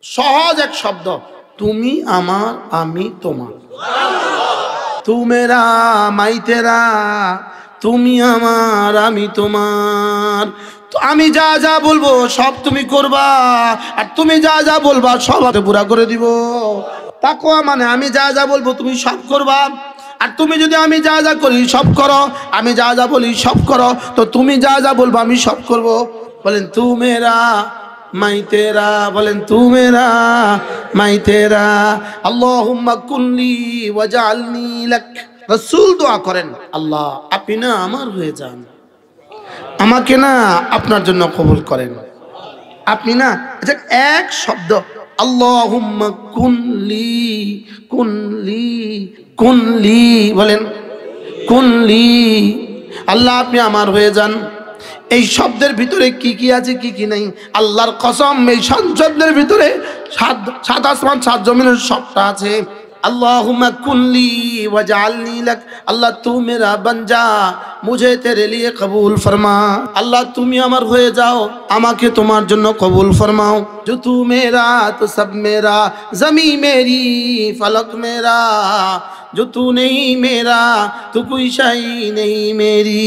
সহজ এক শব্দ, তুমি আমার আমি তোমার। তু মেরা মাই তেরা, তুমি আমার আমি তোমার। আমি যা যা বলবো সব তুমি করবা, আর তুমি যা যা বলবা সব পুরা করে দিব। তাকওয়া মানে আমি যা যা বলবো তুমি সব করবা, আর তুমি যদি আমি যা যা করি সব করো, আমি যা যা বলি সব করো, তো তুমি যা যা বলবো আমি সব করব। বলেন তু মেরা মাই তেরা, বলেন তু মেরা মাই তেরা। আল্লাহুম্মা কুনলি ওয়াজআলনি লাক। রাসূল দোয়া করেন, আল্লাহ আপনি না আমার হয়ে যান, আমাকে না আপনার জন্য কবুল করেন। আপনি না, আচ্ছা এক শব্দ, আল্লাহুম্মা কুনলি কুনলি কুনলি, বলেন কুনলি, আল্লাহ আপনি আমার হয়ে যান। এই শব্দের ভিতরে কি কি আছে কি কি নাই, আল্লাহর কসম এই শব্দের ভিতরে সাত আসমান সাত জমিনের সবটা আছে। अल्लाहुम्मा कुल्ली वजालनी लक, अल्लाह तू मेरा बन जा, मुझे तेरे लिए कबूल फरमा। अल्लाह तुम अमर हो जाओ, আমাকে তোমার জন্য কবুল ফরমাও। जो तू मेरा तो सब मेरा, जमी मेरी फलक मेरा, जो तू नहीं मेरा तो कोई शाई नहीं मेरी।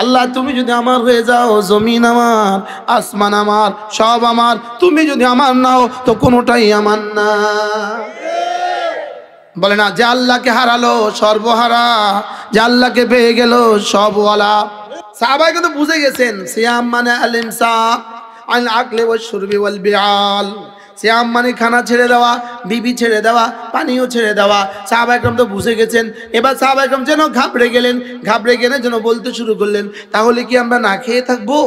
আল্লাহ তুমি যদি আমার হয়ে যাও, জমিন আমার আসমান আমার সব আমার, তুমি যদি আমার নাও তো কোনোটাই আমার না। বলে না যে আল্লাহকে হারালো সর্বহারা, যে আল্লাহকে পেয়ে গেল সবওয়ালা। সাহাবায়ে কিন্তু বুঝে গেছেন সিয়াম মানে আল ইমসাক আল আকলি ওয়াশ শুরবি ওয়াল বিআল। সিয়াম মানে খানা ছেড়ে দেওয়া, বিবি ছেড়ে দেওয়া, পানিও ছেড়ে দেওয়া। সাহাবায়ে কেরাম তো বুঝে গেছেন। এবার সাহাবায়ে কেরাম যেন ঘাবড়ে গেলেন, ঘাবড়ে গেলে যেন বলতে শুরু করলেন, তাহলে কি আমরা না খেয়ে থাকবো?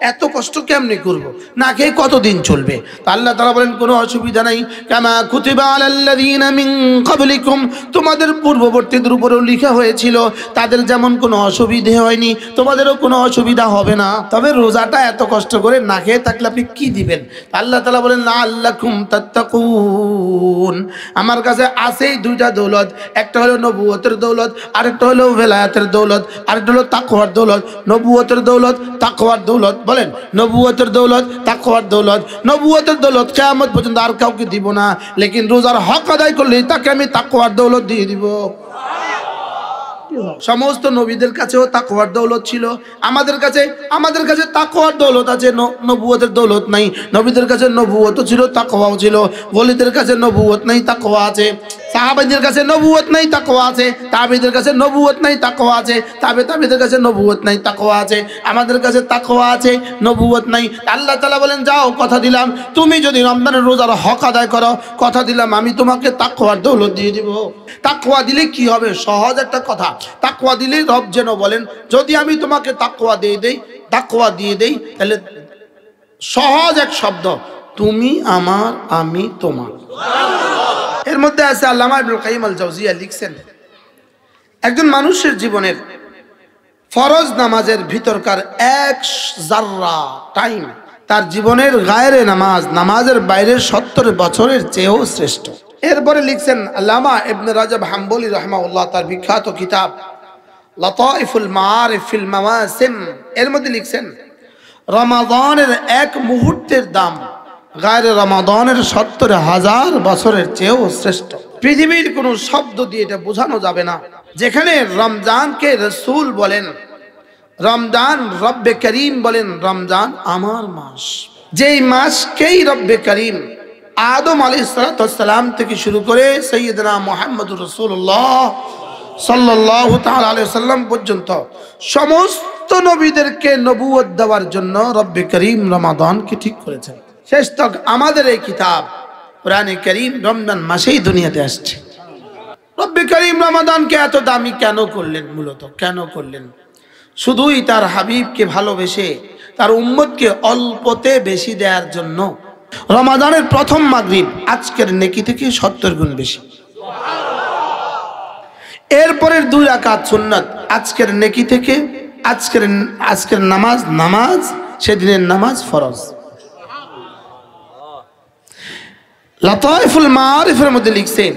এত কষ্ট কেমনে করব? না খেয়ে কতদিন চলবে? তো আল্লাহ তাআলা বলেন কোনো অসুবিধা নাই, কামা কুতিবা আলাল্লাযীনা মিন ক্বাবলিকুম, তোমাদের পূর্ববর্তীদের উপরেও লেখা হয়েছিল, তাদের যেমন কোনো অসুবিধা হয়নি তোমাদেরও কোনো অসুবিধা হবে না। তবে রোজাটা এত কষ্ট করে না খেয়ে থাকলে আপনি কি দিবেন? আল্লাহ তাআলা বলেন লাআল্লাকুম তাত্তাকুন। আমার কাছে আছেই দুইটা দৌলত, একটা হলো নবুয়তের দৌলত, আরেকটা হলো ভেলায়াতের দৌলত, আরেকটা হলো তাকওয়ার দৌলত। নবুয়তের দৌলত, তাকওয়ার দৌলত, বলেন নবুয়তের দৌলত, তাকওয়ার দৌলত। নবুয়তের দৌলত কিয়ামত পর্যন্ত আর কাউকে দিব না, লেকিন রোজার হক আদায় করলে তাকে আমি তাকওয়ার দৌলত দিয়ে দিব। সমস্ত নবীদের কাছেও তাকওয়ার দৌলত ছিল, আমাদের কাছে তাকওয়ার দৌলত আছে, নবুয়তের দৌলত নাই। নবীদের কাছে নবুয়তও ছিল, তাকওয়াও ছিল। ওলিদের কাছে নবুয়ত নাই, তাকওয়া আছে। সাহাবাদের কাছে নবুয়ত নাই, তাকওয়া আছে। তাবেঈদের কাছে নবুয়ত নাই, তাকওয়া আছে। তাবেঈদের কাছে নবুয়ত নাই, তাকওয়া আছে। আমাদের কাছে তাকওয়া আছে, নবুয়ত নাই। আল্লাহ তাআলা বলেন যাও, কথা দিলাম তুমি যদি রমজানের রোজার হক আদায় করো, কথা দিলাম আমি তোমাকে তাকওয়ার দৌলত দিয়ে দিব। তাকওয়া দিলে কি হবে? সহজ একটা কথা, তাকওয়া দিলে রব যেন বলেন যদি আমি তোমাকে তাকওয়া দিয়ে দেই, তাহলে সহজ এক শব্দ, তুমি আমার আমি তোমার। এর মধ্যে আছে আল্লামা ইবনুল কাইয়িম আল জাওজিয়া লিখছেন, একজন মানুষের জীবনের ফরজ নামাজের ভিতরকার এক জাররা টাইম তার জীবনের গায়রে নামাজের বাইরের 70 বছরের চেয়েও শ্রেষ্ঠ। এরপরে লিখছেন আল্লামা ইবনে রাজব হাম্বলি রাহিমাহুল্লাহ, তার বিখ্যাত কিতাব লাতাইফুল মাআরিফ ফিল মাওয়াসিম, এর মধ্যে লিখছেন রমাদানের এক মুহূর্তের দাম গায়রে রমাদানের 70,000 বছরের চেয়েও শ্রেষ্ঠ। পৃথিবীর কোনো শব্দ দিয়ে এটা বোঝানো যাবে না। যেখানে রমজানকে রাসূল বলেন, রমজান রব্বে করিম বলেন, রমজান আমার মাস, যেই মাসকেই রব্বে করিম আদম আলাইহিস সালাম থেকে শুরু করে সাইয়্যিদনা মুহাম্মদুর রাসূলুল্লাহ সাল্লাল্লাহু তাআলা আলাইহি ওয়াসাল্লাম পর্যন্ত সমস্ত নবীদেরকে নবুয়ত দেওয়ার জন্য রব্বে করিম রমাদানকে ঠিক করেছেন। শেষ তক আমাদের এই কিতাব কোরআনে কারীম রমজান মাসেই দুনিয়াতে আসছে। রব্বে করিম রমাদানকে এত দামি কেন করলেন? মূলত কেন করলেন? শুধুই তার হাবিবকে ভালোবেসে তার উম্মতকে অল্পতে বেশি দেওয়ার জন্য। রমাদানের প্রথম মাগরিব আজকের নেকি থেকে 70 গুণ বেশি। এরপরের 2 রাকাত সুন্নাত আজকের নেকি থেকে, আজকের নামাজ সেদিনের নামাজ ফরজ। লাতাইফুল মাআরিফের মধ্যে লিখছেন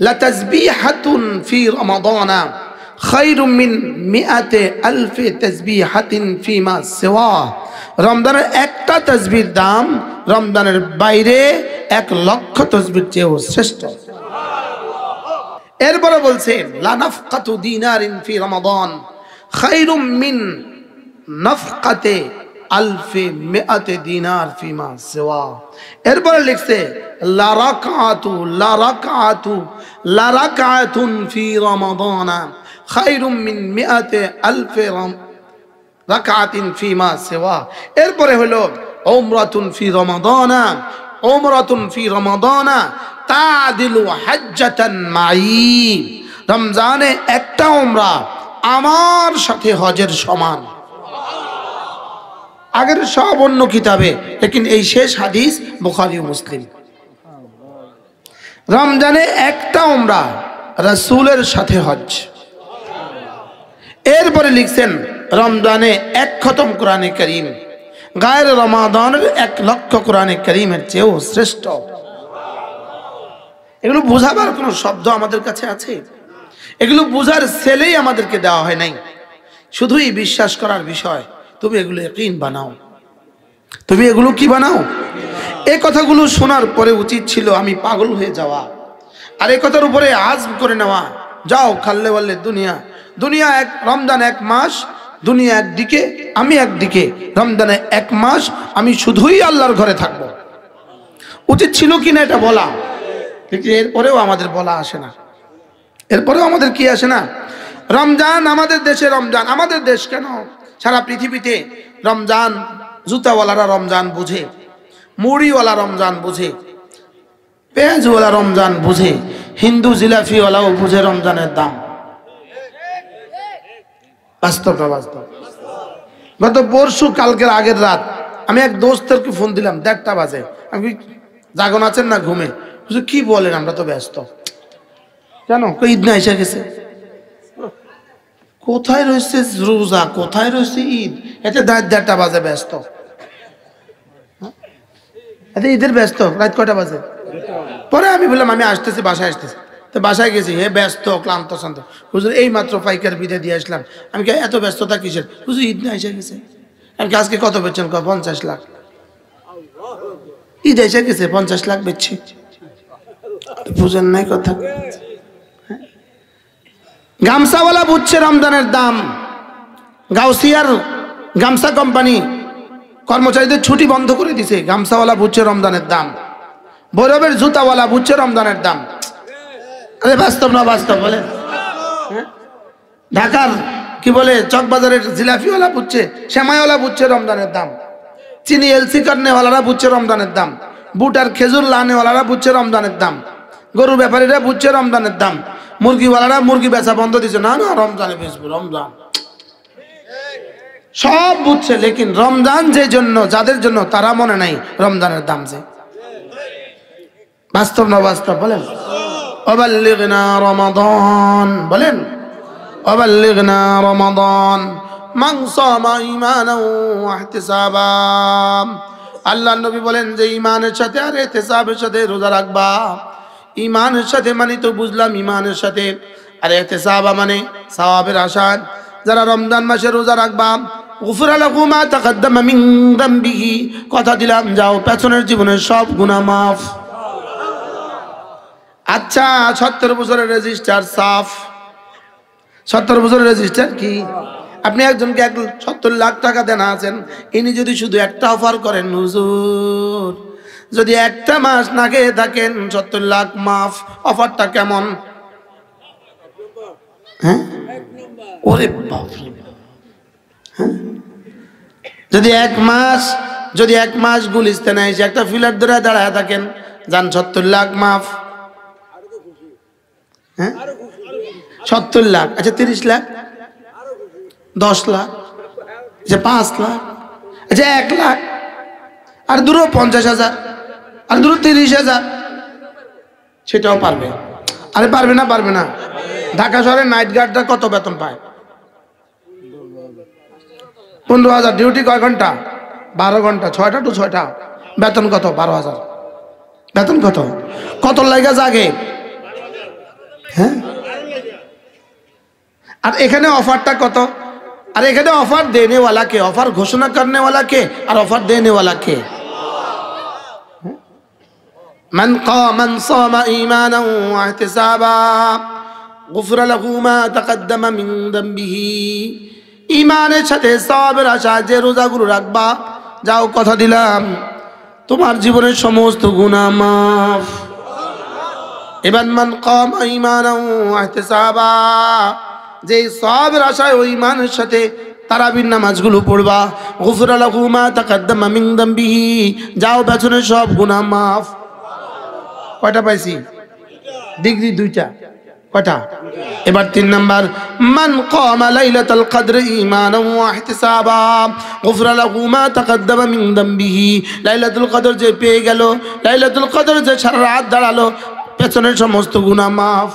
লা তাসবিহাতুন ফি রমাদানা খায়রুম মিন 100,000 তাসবিহাতিন ফিমা সিওয়া। রমজানের একটা তাসবিহর দাম রমজানের বাইরে 1,00,000 তসবির চেয়েও শ্রেষ্ঠ। এরপরে বলছেন লা নাফকাতু দিনারিন ফি রমাদান খায়রুম মিন নাফকাতে আলফি মিআতি দিনার ফিমা সিওয়া। এরপরে লিখছে লা রাকাতুন ফি রমাদান খায়রুম মিন মিআতি আলফি রাকাতিন ফিমা সিওয়া। এরপরে হলো উমরাতুন ফি রমাদান তাদিলু হাজ্জাতান মাই। রমজানে একটা উমরা আমার সাথে হজের সমান। আগের সব অন্য কিতাবে, লেকিন এই শেষ হাদিস বুখারী ও মুসলিম। রমজানে একটা উমরা রাসূলের সাথে হজ। এরপরে লিখছেন রমজানে 1 খতম কোরআনে কারীম গায়ের রমাদানের 1,00,000 কোরআনে কারীমের চেয়েও শ্রেষ্ঠ। এগুলো বোঝাবার কোনো শব্দ আমাদের কাছে আছে? এগুলো বোঝার ছেলেই আমাদেরকে দেওয়া হয় নাই, শুধুই বিশ্বাস করার বিষয়। তুমি এগুলো ইয়াকিন বানাও, তুমি এগুলো কি বানাও। এই কথাগুলো শোনার পরে উচিত ছিল আমি পাগল হয়ে যাওয়া, আর এই কথার উপরে আজম করে নেওয়া, যাও খাল্লে বললে দুনিয়া এক, রমজান 1 মাস, দুনিয়া একদিকে আমি একদিকে, রমজানে 1 মাস আমি শুধুই আল্লাহর ঘরে থাকবো। উচিত ছিল কিনা এটা বলা, কিন্তু এরপরেও আমাদের বলা আসে না। এরপরেও আমাদের কি আসে না? রমজান আমাদের দেশে, রমজান আমাদের দেশ কেন, সারা পৃথিবীতে রমজান জুতাওয়ালারা রমজান বুঝে, মুড়িওয়ালা রমজান বুঝে, পেঁয়াজওয়ালা রমজান বুঝে, হিন্দু জিলাফিওয়ালাও বুঝে রমজানের দাম। বাস্তবটা বাস্তব। গত পরশু কালকের আগের রাত আমি এক দোস্তেরকে ফোন দিলাম, 1:30 বাজে। আমি জাগন আছেন না ঘুমে? কি বলেন, আমরা তো ব্যস্ত। কেন? ঈদ না এসে গেছে। কোথায় রয়েছে রোজা, কোথায় রয়েছে ঈদ? এতে 1:30 বাজে ব্যস্ত। এতে ঈদের ব্যস্ত রাত কয়টা বাজে? পরে আমি বললাম আমি আসতেছি, বাসায় আসতেছি। তো বাসায় গেছি, হে ব্যস্ত ক্লান্ত শান্ত। হুজুর এই মাত্র পাইকার বিদে দিয়ে আসলাম। আমি কে এত ব্যস্ততা কিসের? হুজুর ঈদ না এসে গেছে। আমি আজকে কত বেচছেন? 50 লাখ। ঈদ এসে গেছে, 50 লাখ বেচছি। বুঝেন নাই কথা? গামছাওয়ালা বুঝছে রমজানের দাম। গাউসিয়ার গামছা কোম্পানি কর্মচারীদের ছুটি বন্ধ করে দিছে। গামছাওয়ালা বুঝছে রমজানের দাম। ভৈরবের জুতাওয়ালা বুঝছে রমজানের দাম। আরে বাস্তব না বাস্তব বলে? ঢাকার কি বলে চকবাজারের জিলাফিওয়ালা বুঝছে, শ্যামাইওয়ালা বুঝছে রমজানের দাম। চিনি এলসি কাটনেওয়ালারা বুঝছে রমজানের দাম। বুট আর খেজুর লানেওয়ালারা বুঝছে রমজানের দাম। গরু ব্যাপারীরা বুঝছে রমজানের দাম। মুরগিওয়ালারা মুরগি বেচা বন্ধ দিচ্ছে, না না রমজানে বেচবো, রমজান। সব বুঝছে, লেকিন রমজান যে জন্য, যাদের জন্য, তারা মনে নাই রমজানের দাম যে। বাস্তব না বাস্তব বলেন? ওয়াবাল্লিগনা রমাদান, বলেন ওয়াবাল্লিগনা রমাদান মান সামা ঈমানান ওয়া ইহতিসাবা। আল্লাহর নবী বলেন যে ঈমানের সাথে আর ইহতিসাবের সাথে রোজা রাখবা। ঈমানের সাথে মানে তো বুঝলাম ঈমানের সাথে, আর ইহতিসাবা মানে সওয়াবের আশা। যারা রমজান মাসে রোজা রাখবা, গুফিরা লাহু মা তাকাদ্দামা মিন যামবিহি, কথা দিলাম যাও পেছনের জীবনের সব গুনাহ মাফ। আচ্ছা 70 বছরের রেজিস্টার সাফ। 70 বছরের রেজিস্টার কি? আপনি একজনকে 70 লাখ টাকা দেনা আছেন, ইনি যদি শুধু একটা অফার করেন, হুজুর যদি একটা মাস না খেয়ে থাকেন 70 লাখ মাফ, অফারটা কেমন? হ্যাঁ ওরে বাপ রে। যদি এক মাস গুলিস্তানে এসে একটা ফিলার ধরে দাঁড়ায় থাকেন, যান 70 লাখ মাফ। হ্যাঁ 70 লাখ। আচ্ছা 30 লাখ, 10 লাখ, আচ্ছা 5 লাখ, আচ্ছা 1 লাখ, আর দূর 50,000, আর দূর 30,000, সেটাও পারবে? আরে পারবে না, পারবে না। ঢাকা শহরের নাইট গার্ডরা কত বেতন পায়? 15,000। ডিউটি কয় ঘন্টা? 12 ঘন্টা, 6টা টু 6টা। বেতন কত? 12,000। বেতন কত? কত লাগা জাগে? হ্যাঁ, আর এখানে অফারটা কত? আর এখানে অফার দেনে वाला কে? অফার ঘোষণা करने वाला কে আর অফার দেনে वाला কে? মান সামা ঈমানান ওয়া ইহতিসাবা গুফিরা লাহু মা তাকাদ্দামা মিন যামবিহি। ঈমানের সাথে সওয়াবের আশায় যে রোজাগুলো রাখবা, যাও কথা দিলাম তোমার জীবনের সমস্ত গুনাহ মাফ। এবার মান কামা ঈমানান ওয়া ইহতিসাবা, যে সওয়াবের আশায় ওই ঈমানের সাথে তারাবির নামাজগুলো পড়বা, গুফিরা লাহু মা তাকাদ্দামা মিন যামবিহি, যাও পেছনের সব গুনাহ মাফ। কয়টা পাইছি? ডিগ্রি দুইটা। কয়টা? এবার 3 নাম্বার, মান কামা লাইলাতুল কদর ঈমানান ওয়া ইহতিসাবা গুফিরা লাহু মা তাকাদ্দামা মিন যামবিহি। লাইলাতুল কদর যে পেয়ে গেল, লাইলাতুল কদর যে সারা রাত দাঁড়ালো, পেছনের সমস্ত গুনাহ মাফ।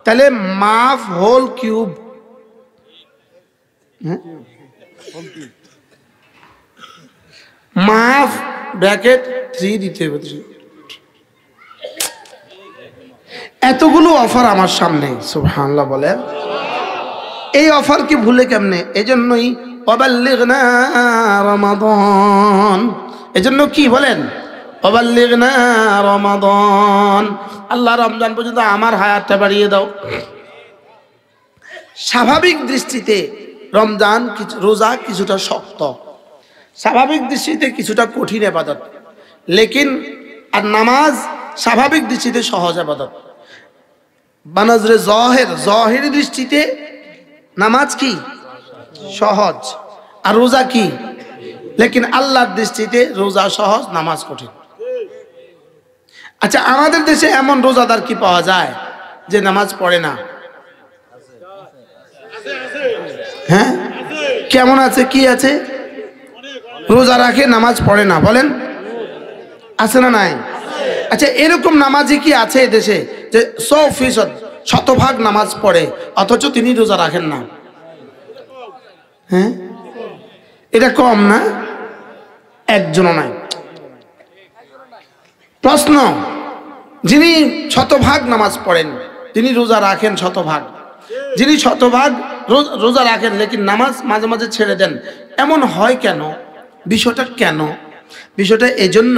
তাহলে মাফ হোল কিউব, মাফ ব্র্যাকেট 3 দিতে হবে। এতগুলো অফার আমার সামনে, সুবহানাল্লাহ বলেন। এই অফার কি ভুলে কেমনে? এজন্যই ওয়াবাল্লিগনা রমাদান। এজন্য কি বলেন? ওয়াবাল্লিগনা রমাদান। আল্লাহ রমজান পর্যন্ত আমার হায়াতটা বাড়িয়ে দাও। স্বাভাবিক দৃষ্টিতে রমজান রোজা কিছুটা শক্ত, স্বাভাবিক দৃষ্টিতে কিছুটা কঠিন ইবাদত, লেকিন আর নামাজ স্বাভাবিক দৃষ্টিতে সহজ ইবাদত। বানজরে জহির দৃষ্টিতে নামাজ কি সহজ, আর রোজা কি, লেকিন আল্লাহর দৃষ্টিতে রোজা সহজ, নামাজ কঠিন। আচ্ছা, আমাদের দেশে এমন রোজাদার কি পাওয়া যায় যে নামাজ পড়ে না? হ্যাঁ, কেমন আছে? কি আছে? রোজা রাখে, নামাজ পড়ে না, বলেন আছে না নাই? আচ্ছা, এরকম নামাজি কি আছে দেশে যে 100% শতভাগ নামাজ পড়ে অথচ তিনি রোজা রাখেন না? হ্যাঁ, এটা কম না? একজনও নাই। প্রশ্ন, যিনি শতভাগ নামাজ পড়েন, তিনি রোজা রাখেন শতভাগ, যিনি শতভাগ রোজা রাখেন লেকিন নামাজ মাঝে মাঝে ছেড়ে দেন, এমন হয় কেন? বিষয়টা কেন? বিষয়টা এজন্য,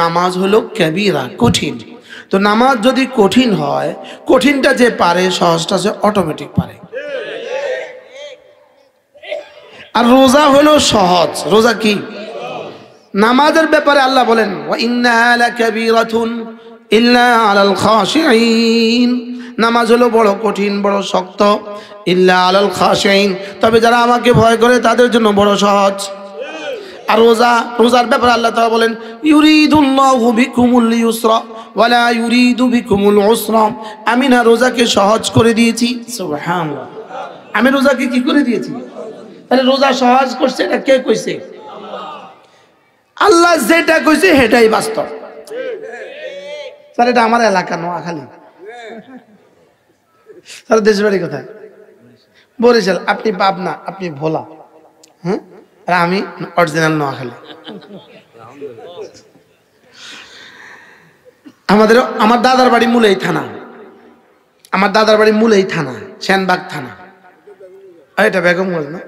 নামাজ হলো কাবীরা, কঠিন। তো নামাজ যদি কঠিন হয়, কঠিনটা যে পারে সহজটা সে অটোমেটিক পারে। আর রোজা হলো সহজ। রোজা কি? নামাজের ব্যাপারে আল্লাহ বলেন ওয়া ইন্নাহা লাকাবীরাতুন ইল্লা আলাল খাশিঈন। নামাজ হলো বড় কঠিন, বড় শক্ত, ইল্লা আলাল খাশিঈন, তবে যারা আমাকে ভয় করে তাদের জন্য বড় সহজ। আর রোজার ব্যাপারে আল্লাহ তাআলা বলেন ইউরিদুল্লাহু বিকুমুল ইউসরা ওয়া লা ইউরিদু বিকুমুল উসরা। আমি না রোজাকে সহজ করে দিয়েছি। সুবহানাল্লাহ, আমি রোজাকে কি করে দিয়েছি? তাহলে রোজা সহজ করছে, এটা কে কইছে? আল্লাহ যেটা কইছে সেটাই বাস্তব। স্যার এটা আমার এলাকা নোয়াখালী। স্যার দেশের বাড়ি কোথায়? বরিশাল। আপনি পাবনা, আপনি ভোলা, হ্যাঁ, আর আমি অরিজিনাল নোয়াখালী। আমার দাদার বাড়ি মুলেই থানা, আমার দাদার বাড়ি মুলেই থানা, সেনবাগ থানা। এটা বেগমগঞ্জ না?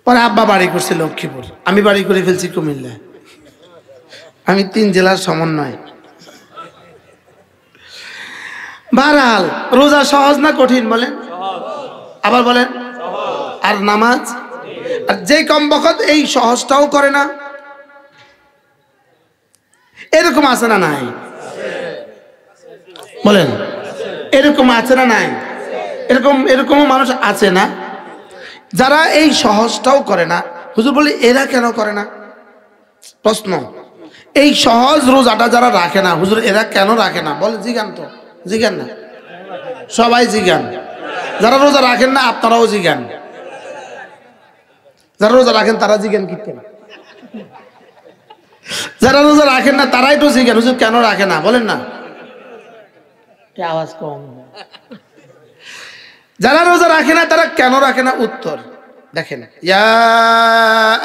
পরে আব্বা বাড়ি করছে লক্ষ্মীপুর, আমি বাড়ি করে ফেলছি কুমিল্লা। আমি 3 জেলার সমন্বয়। বারহাল, রোজা সহজ না কঠিন বলেন? আবার বলেন। আর নামাজ? আর যে কম বখত এই সহজটাও করে না, এরকম আছে না নাই? বলেন, এরকম আছে না নাই? এরকমও মানুষ আছে না যারা এই সহজটাও করে না। হুজুর বলি এরা কেন করে না? প্রশ্ন, এই সহজ রোজাটা যারা রাখে না, হুজুর এরা কেন রাখে না? বলে জিজ্ঞান তো, জিজ্ঞান না, সবাই জিজ্ঞান। যারা রোজা রাখেন না আপনারাও জিজ্ঞান, যারা রোজা রাখেন তারা জিজ্ঞান কি কেন? যারা রোজা রাখেন না তারাই তো জিজ্ঞান হুজুর কেন রাখে না? বলেন না, আওয়াজ কম। যারা রোজা রাখে না তারা কেন রাখে না? উত্তর দেখেন, ইয়া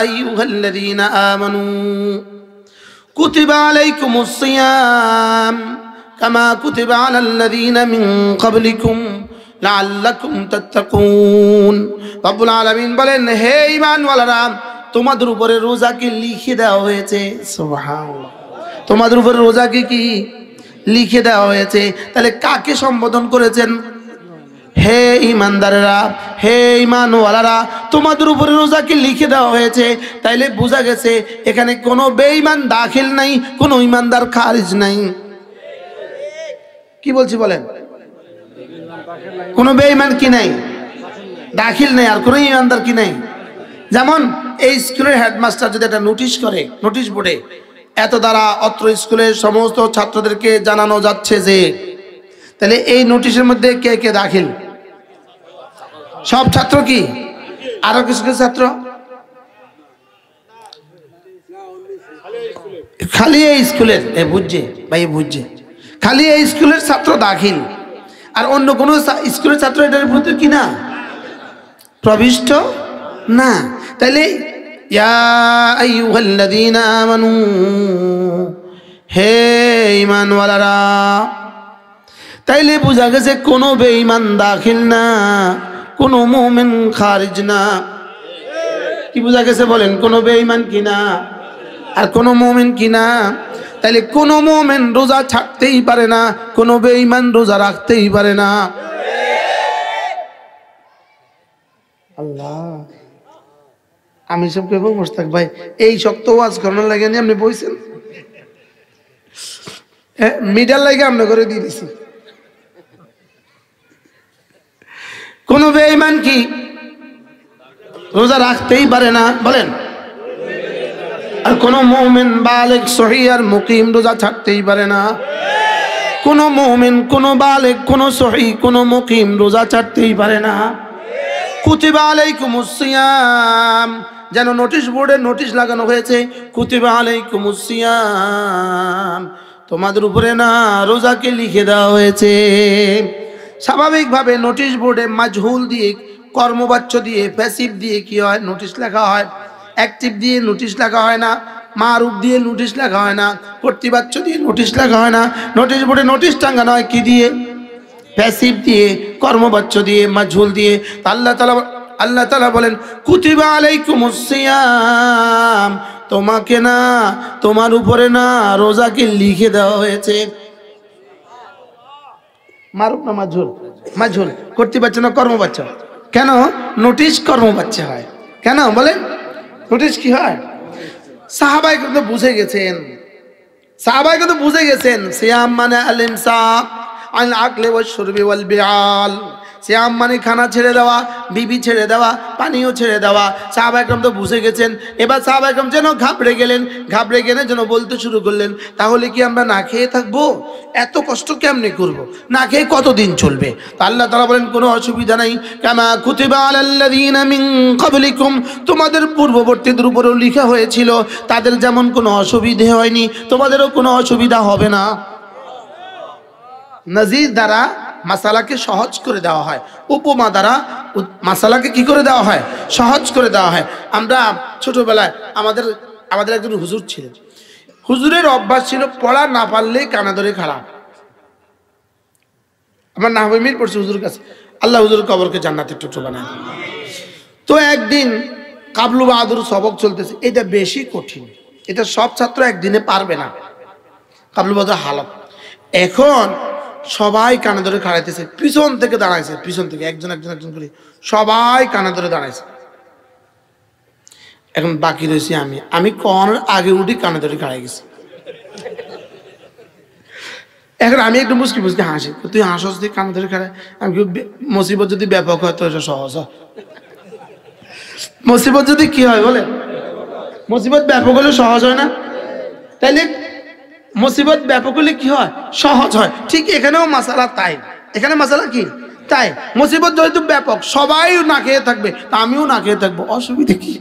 আইয়ুহাল্লাযীনা আমানু কুতিবা আলাইকুমুস সিয়াম কামা কুতিবা আলাল্লাযীনা মিন ক্বাবলিকুম লাআল্লাকুম তাত্তাকুন। রব্বুল আলামিন বলেন, হে ঈমানওয়ালারা, তোমাদের উপরে রোজাকে লিখে দেওয়া হয়েছে। সুবহানাল্লাহ, তোমাদের উপরে রোজাকে কি লিখে দেওয়া হয়েছে। তাহলে কাকে সম্বোধন করেছেন? হে ইমানদারেরা, হে ইমানওয়ালারা, তোমাদের উপরে রোজাকে লিখে দেওয়া হয়েছে। তাইলে বোঝা গেছে এখানে কোনো বেঈমান দাখিল নাই, কোনো ইমানদার খারিজ নাই। কি বলছি বলেন? কোনো বেঈমান কি নাই? দাখিল নেই। আর কোনো ইমানদার কি নাই? যেমন এই স্কুলের হেডমাস্টার যদি একটা নোটিশ করে, নোটিশ বোর্ডে এত দ্বারা অত্র স্কুলের সমস্ত ছাত্রদেরকে জানানো যাচ্ছে যে, তাহলে এই নোটিশের মধ্যে কে কে দাখিল? সব ছাত্র কি? আরো কিছু কিছু ছাত্র খালি এই স্কুলের, বুঝছে ভাই, বুঝছে, খালি এই স্কুলের ছাত্র দাখিল, আর অন্য কোনো স্কুলের ছাত্র এটার ভিতরে কি না প্রবিষ্ট না। তাইলে ইয়া আইয়ুহাল্লাযীনা আমানু, হে ঈমানওয়ালারা, তাইলে বোঝা গেছে কোনো বেঈমান দাখিল না, কোনো মুমিন খারিজ না। কি বোঝা গেছে বলেন? কোনো বেঈমান কিনা আর কোনো মুমিন কিনা। তাইলে কোনো মুমিন রোজা ছাড়তেই পারে না, কোনো বেঈমান রোজা রাখতেই পারে না। আল্লাহ, আমি সব কেবো মোস্তাক ভাই এই শক্ত ওয়াজ করানোর লাগে নি আপনি বলছেন, মিডার লাগে আমরা করে দিয়ে দিছি। কোন বেঈমান কি রোজা রাখতেই পারে না বলেন? আর কোন মুমিন বালিগ সহিহ আর মুকিম রোজা ছাড়তেই পারে না। কোন মুমিন, কোন বালিগ, কোন সহিহ, কোন মুকিম রোজা ছাড়তেই পারে না। কুতিবা আলাইকুমুস সিয়াম, যেন নোটিশ বোর্ডে নোটিশ লাগানো হয়েছে, কুতিবা আলাইকুমুস সিয়াম, তোমাদের উপরে না রোজাকে লিখে দেওয়া হয়েছে। স্বাভাবিকভাবে নোটিশ বোর্ডে মাজহুল দিয়ে, কর্মবাচ্য দিয়ে, প্যাসিভ দিয়ে কি হয়? নোটিশ লেখা হয়। অ্যাক্টিভ দিয়ে নোটিশ লেখা হয় না, মারুফ দিয়ে নোটিশ লেখা হয় না, কর্তৃবাচ্য দিয়ে নোটিশ লেখা হয় না। নোটিশ বোর্ডে নোটিশ টাঙ্গানো হয় কি দিয়ে? প্যাসিভ দিয়ে, কর্মবাচ্য দিয়ে, মাজহুল দিয়ে। আল্লাহ তাআলা বলেন কুতিবা আলাইকুমুস সিয়াম, তোমাকে না, তোমার উপরে না রোজাকে লিখে দেওয়া হয়েছে। মারুফ না মাজহুল? মাজহুল। কর্তৃবাচ্য না কর্মবাচ্য? কেন নোটিশ কর্মবাচ্য হয়? কেন বলেন? নোটিশ কি হয়? সাহাবায়ে কিন্তু বুঝে গেছেন, সাহাবায়ে কিন্তু বুঝে গেছেন সিয়াম মানে আল ইমসাক আল আকলি ওয়াশ শুরবি ওয়াল বিআল। সিয়াম মানে খানা ছেড়ে দেওয়া, বিবি ছেড়ে দেওয়া, পানিও ছেড়ে দেওয়া। সাহাবায়ে কেরাম তো বুঝে গেছেন। এবার সাহাবায়ে কেরাম যেন ঘাবড়ে গেলেন, ঘাবড়ে গেলে যেন বলতে শুরু করলেন, তাহলে কি আমরা না খেয়ে থাকবো? এত কষ্ট কেমনে করব? না খেয়ে কতদিন চলবে? তা আল্লাহ তাআলা বলেন কোনো অসুবিধা নাই। কামা কুতিবা আলাল্লাযীনা মিন ক্বাবলিকুম, তোমাদের পূর্ববর্তীদের উপরেও লেখা হয়েছিল, তাদের যেমন কোনো অসুবিধা হয়নি, তোমাদেরও কোনো অসুবিধা হবে না। নজির দ্বারা মাসালাকে সহজ করে দেওয়া হয়, উপমা দ্বারা মাসালাকে কি করে দেওয়া হয়? সহজ করে দেওয়া হয়। আমরা ছোটবেলায় আমাদের একজন হুজুর ছিলেন। হুজুরের অভ্যাস ছিল পড়া না পারলেই কানা ধরে খারাপ। আমার নাহবে মির পড়ছে হুজুরের কাছে, আল্লাহ হুজুর কবরকে জান্নাতের টুকরো বানায়। তো একদিন কাবলু বাহাদুর সবক চলতেছে, এটা বেশি কঠিন, এটা সব ছাত্র একদিনে পারবে না। কাবলু বাহাদুর হালত, এখন সবাই কানে ধরে খাড়াইতেছে, পিছন থেকে দাঁড়াইছে, পিছন থেকে একজন একজন একজন করে সবাই কানে ধরে দাঁড়াইছে। এখন বাকি রয়েছি আমি কোন আগে উঠি কানে ধরে খাড়াই গেছি। এখন আমি একটু মুসকি মুসকি হাসি, তুই হাসস দিয়ে কানে ধরে খাড়াই। আমি মুসিবত যদি ব্যাপক হয় তো এটা সহজ হয়, মুসিবত যদি কি হয় বলে, মুসিবত ব্যাপক হলে সহজ হয় না? তাইলে মুসিবত ব্যাপক হলে কি হয়? সহজ হয়। ঠিক এখানেও মাসালা তাই, এখানে মাসালা কি তাই। মুসিবত যেহেতু ব্যাপক, সবাই না খেয়ে থাকবে, তা আমিও না খেয়ে থাকবো, অসুবিধা কি?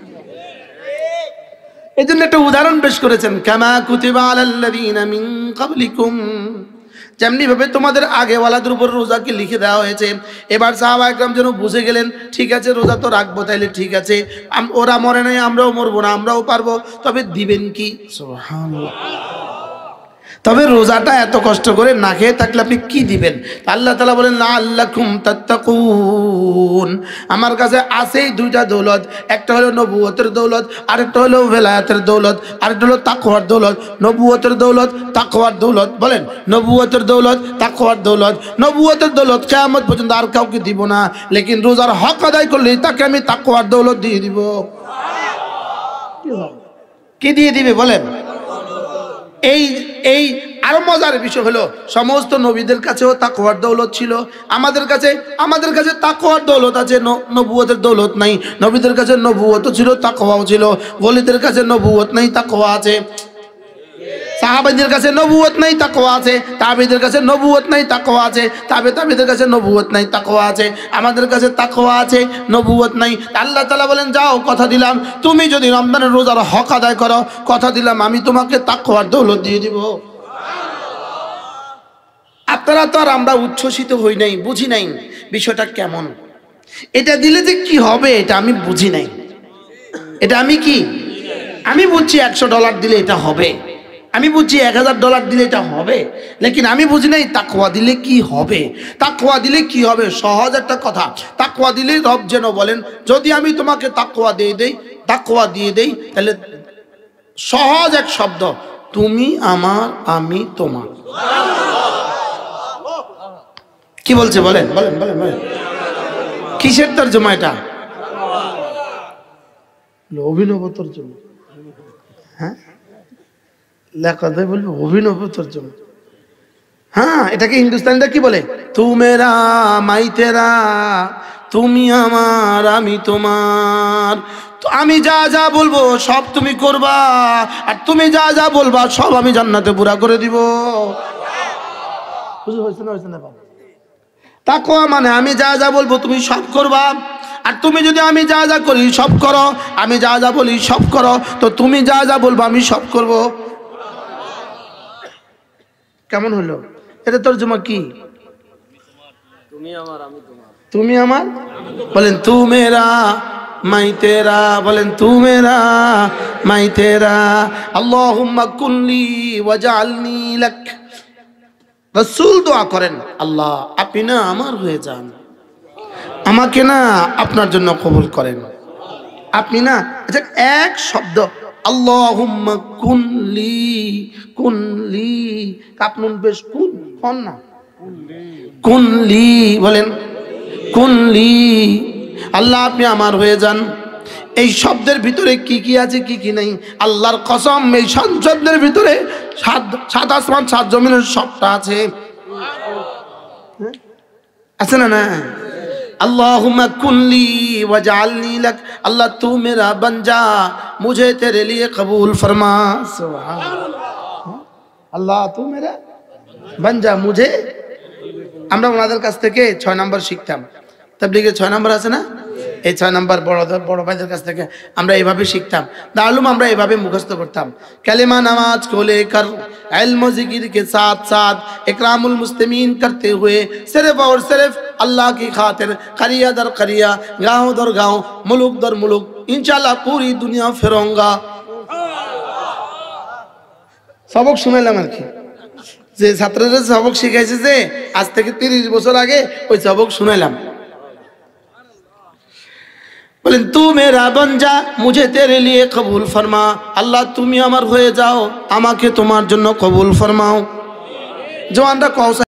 এই জন্য একটা উদাহরণ পেশ করেছেন, কামা কুতিবা আলাল্লাযীনা মিন ক্বাবলিকুম, যেমনি ভাবে তোমাদের আগেওয়ালাদের উপর রোজাকে লিখে দেওয়া হয়েছে। এবার সাহাবায়ে কেরাম যেন বুঝে গেলেন, ঠিক আছে রোজা তো রাখবো, তাইলে ঠিক আছে, ওরা মরে নাই আমরাও মরবো না, আমরাও পারবো, তবে দিবেন কি? সুবহানাল্লাহ। তবে রোজাটা এত কষ্ট করে না খেয়ে থাকলে আপনি কি দিবেন? আল্লাহ তাআলা বলেন লাআল্লাকুম তাত্তাকুন। আমার কাছে আছেই দুইটা দৌলত, একটা হলো নবুয়তের দৌলত, আরেকটা হলো ভেলায়াতের দৌলত, আরেকটা হলো তাকওয়ার দৌলত। নবুয়তের দৌলত, তাকওয়ার দৌলত, বলেন নবুয়তের দৌলত, তাকওয়ার দৌলত। নবুয়তের দৌলত কিয়ামত পর্যন্ত আর কাউকে দিব না, লেকিন রোজার হক আদায় করলে তাকে আমি তাকওয়ার দৌলত দিয়ে দিব। কি দিয়ে দিবে বলেন? এই এই আরো মজার বিষয় হলো সমস্ত নবীদের কাছেও তাকওয়ার দৌলত ছিল, আমাদের কাছে তাকওয়ার দৌলত আছে, নবুয়তের দৌলত নাই। নবীদের কাছে নবুয়ত ছিল, তাকওয়াও ছিল। ওলিদের কাছে নবুয়ত নাই, তাকওয়া আছে। সাহাবাদের কাছে নবুয়ত নাই, তাকওয়া আছে। তাবেঈদের কাছে নবুয়ত নাই, তাকওয়া আছে। তাবেঈদের কাছে নবুয়ত নাই, তাকওয়া আছে। আমাদের কাছে তাকওয়া আছে, নবুয়ত নাই। আল্লাহ তাআলা বলেন যাও, কথা দিলাম তুমি যদি রমজানের রোজার হক আদায় করো, কথা দিলাম আমি তোমাকে তাকওয়ার দৌলত দিয়ে দিব। আপনারা তো আর আমরা উচ্ছ্বসিত হই নাই, বুঝি নাই বিষয়টা কেমন। এটা দিলে যে কি হবে এটা আমি বুঝি নাই। এটা আমি বুঝছি $100 দিলে এটা হবে, আমি বুঝছি $1000 দিলে এটা হবে, লেকিন আমি বুঝি নাই তাকওয়া দিলে কি হবে। তাকওয়া দিলে কি হবে? সহজ একটা কথা। তাকওয়া দিলে রব যেন বলেন যদি আমি তোমাকে তাকওয়া দিয়ে দেই তাহলে সহজ এক শব্দ, তুমি আমার আমি তোমার। কি বলছে বলেন? কিসের তরজমা এটা? অভিনব তরজমা। হ্যাঁ, লেখা বলবে অভিনব তরজমা। হ্যাঁ, এটাকে হিন্দুস্তানিরা কি বলে? তু মেরা মাই তেরা, তুমি আমার আমি তোমার। আমি যা যা বলবো সব তুমি করবা, আর তুমি যা যা বলবা সব আমি জান্নাতে পুরা করে দিব। হয়েছে না বাবা? তাকওয়া মানে আমি যা যা বলবো তুমি সব করবা, আর তুমি যদি আমি যা যা করি সব করো, আমি যা যা বলি সব করো, তো তুমি যা যা বলবো আমি সব করব। কেমন হলো? এটা তরজমা কি? তুমি আমার বলেন তু মেরা মাই তেরা, বলেন তু মেরা মাই তেরা। আল্লাহুম্মা কুনলি ওয়াজআলনি লাক। রাসূল দোয়া করেন আল্লাহ আপনি না আমার হয়ে যান, আমাকে না আপনার জন্য কবুল করেন। আপনি না, আচ্ছা এক শব্দ আল্লাহুম্মা কুনলি কাপনুন বেশ কোন না কুনলি, বলেন কুনলি, আল্লাহ আপনি আমার হয়ে যান। এই শব্দের ভিতরে কি কি আছে কি কি নাই আল্লাহর কসম, এই শব্দের ভিতরে সাত আসমান সাত জমিনের সবটা আছে, আছে না? না अल्लाहुम्मा कुल्ली वजालनी लक, अल्लाह तू मेरा बन जा, मुझे तेरे लिए कबूल फरमा। सुभान अल्लाह, तू मेरा बन जा मुझे। আমরা ওনাদের কাছ থেকে 6 নাম্বার শিখতাম, তাবলীগের 6 নাম্বার আছে না, এই 6 নাম্বার বড় ভাইদের কাছ থেকে আমরা এইভাবে শিখতাম। দারুম আমরা এইভাবে মুখস্থ করতাম। কালেমা নামাজ को लेकर इल्म जिक्र के साथ साथ इकरामुल मुस्लिमीन करते हुए सिर्फ और सिर्फ अल्लाह की खातिर करिया दर करिया, गाँव दर गाँव, मुल्क दर मुल्क इंशाल्लाह पूरी दुनिया फिरूंगा। सबक শুনাইলাম আর কি, যে ছাত্রদের সবক শিখাইছে যে আজ থেকে 30 বছর আগে ওই সবক শুনাইলাম। বলেন তু মেরা বন যা, মুঝে তেরে লিয়ে কবুল ফরমা। আল্লাহ তুমি আমার হয়ে যাও, আমাকে তোমার জন্য কবুল ফরমাও। জওয়ানরা